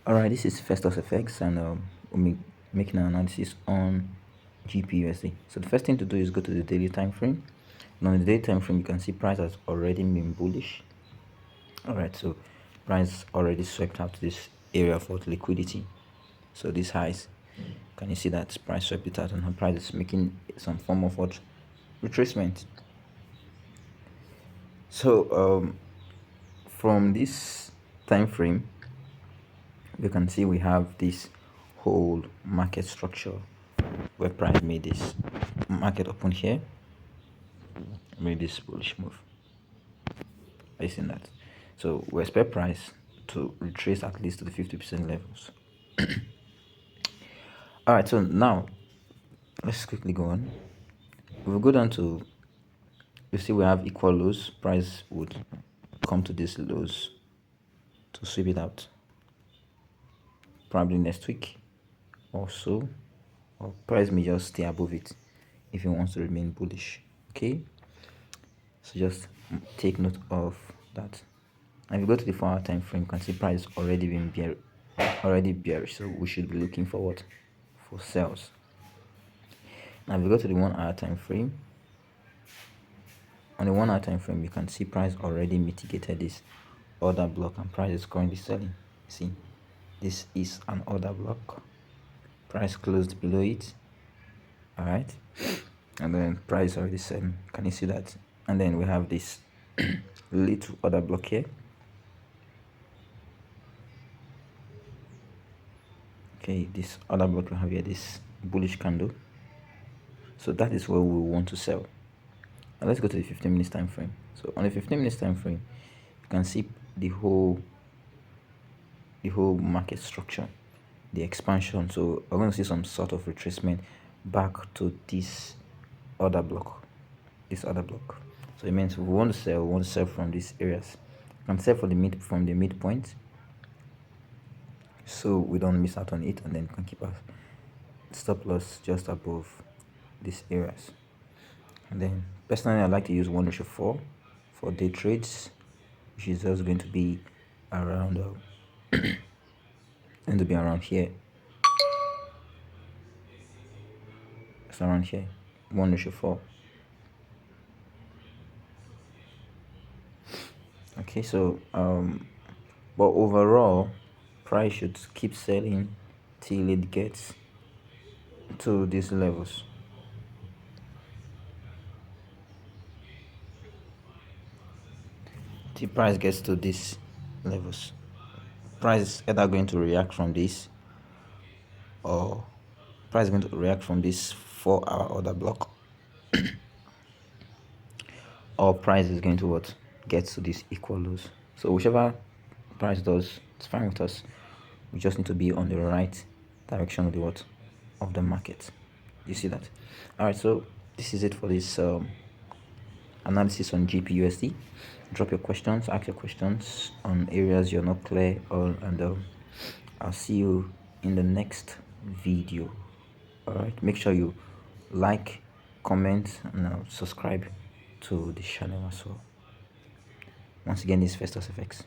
Alright, this is Festus Effects, and we'll be making an analysis on GBPUSD. So the first thing to do is go to the daily time frame. And on the daily time frame, you can see price has already been bullish. Alright, so price already swept out this area for liquidity. So these highs, can you see that price swept it out, and her price is making some form of what retracement. So from this time frame, you can see we have this whole market structure where price made this market open here, made this bullish move. Are you seeing that? So we expect price to retrace at least to the 50% levels. All right, so now let's quickly go on. If we go down to, you see we have equal lows. Price would come to these lows to sweep it out, probably next week or so, or price may just stay above it if it wants to remain bullish. Okay, so just take note of that. And if you go to the 4-hour time frame, you can see price already been bearish, so we should be looking forward for sales. Now if you go to the 1-hour time frame, on the 1-hour time frame, you can see price already mitigated this order block, and price is currently selling. See, this is an order block. Price closed below it. All right, and then price already selling. Can you see that? And then we have this little order block here. Okay, this other block we have here, this bullish candle. So that is where we want to sell. Now let's go to the 15 minutes time frame. So on the 15 minutes time frame, you can see the whole market structure, the expansion. So we're going to see some sort of retracement back to this other block. So it means we want to sell from these areas. You can sell from the midpoint, so we don't miss out on it, and then can keep our stop loss just above these areas. And then personally, I like to use 1:4 for day trades, which is just going to be around around here. It's around here, 1:4. Okay, so but overall, price should keep selling till it gets to these levels. The price gets to these levels. Price is either going to react from this, or price is going to react from this 4-hour order block, or price is going to what gets to these equal lows. So whichever price does, it's fine with us. We just need to be on the right direction of the market. You see that? All right, so this is it for this analysis on GBPUSD. Drop your questions, ask your questions on areas you're not clear on, and I'll see you in the next video. All right, make sure you like, comment, and subscribe to the channel as well. Once again, this is Festus Effects.